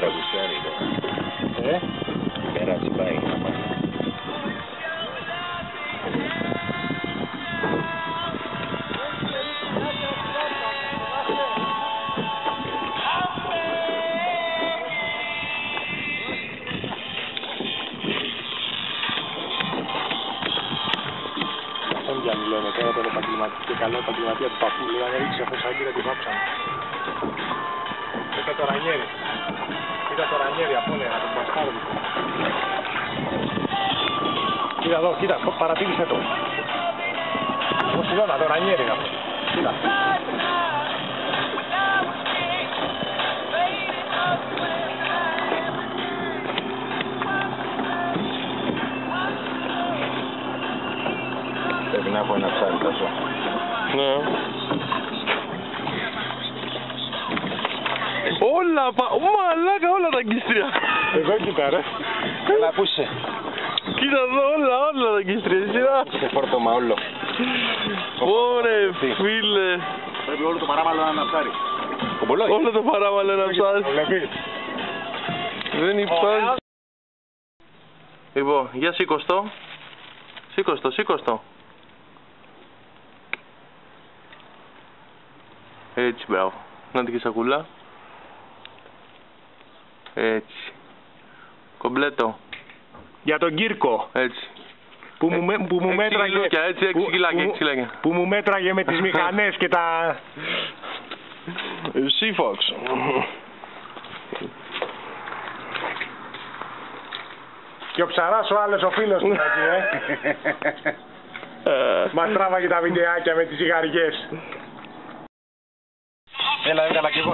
μέρα που στέλνει τώρα. Η μέρα που πάει να πάει. Αν λένε τώρα τον επαγγελματία και καλό επαγγελματία του παππού, λέει αν ρίξει αυτό σαν κύριο τη βάψανε. Κοίτα το Ρανιέρι. Κοίτα το Ρανιέρι από όλα, τον μπαστάρδι. Κοίτα εδώ, κοίτα, παρατήρησε το. Ο Σιλώνα, το Ρανιέρι είναι αυτό. Κοίτα. Πρέπει να έχω ένα ψάρι τόσο. Ναι. Όλα, μαλάκα, όλα τα αγκίστρια. Εδώ κοίτα ρε. Έλα, πού είσαι. Κοίτα εδώ, όλα τα αγκίστρια, σειρά. Σε φόρτωμα όλο. Ωρε φίλε. Πρέπει όλο το παράμαλο να είναι ένα ψάρι. Όλο το παράμαλο να ψάρι. Δεν υπάρχει. Λοιπόν, για σήκωστο. Σήκωστο. Έτσι, μπράβο. Να την και σακούλα. Έτσι. Κομπλέτο. Για τον Κύρκο. Έτσι. Που μου μέτραγε. Έτσι, 6 κιλάκια. Που μου μέτραγε με τις μηχανές και τα... Seafox. Και ο Ψαράς ο άλλος ο φίλος του έτσι, Μας τράβαγε τα βιντεάκια με τις ζυγαριές. Έλα, έβγαλα κι εγώ.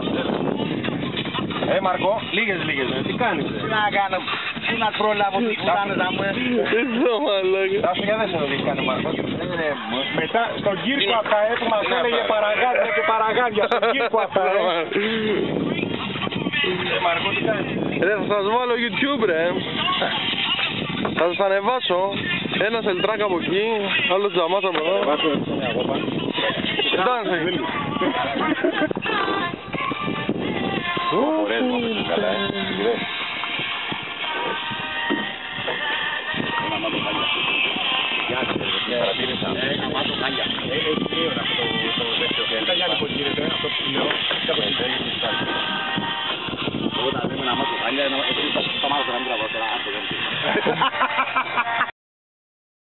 Μαρκό, λίγες. Τι κάνεις, Τι να κάνω, πού να προλάβω τις κουτάνες να μου Εδώ μαλάκα. Θα σου για δες εδώ τι έχει κάνει ο Μαρκός. Μετά στον Κύρκο από τα που μας έλεγε παραγάδια και παραγάδια. Στον Κύρκο από τα Μαρκό, τι κάνεις. Ρε, θα σας βάλω YouTube ρε. Θα σας ανεβάσω. Ένα σελτράκ από εκεί, άλλος τζαμάς από εδώ. Κοιτάξτε. Ωραίες μου, καλά,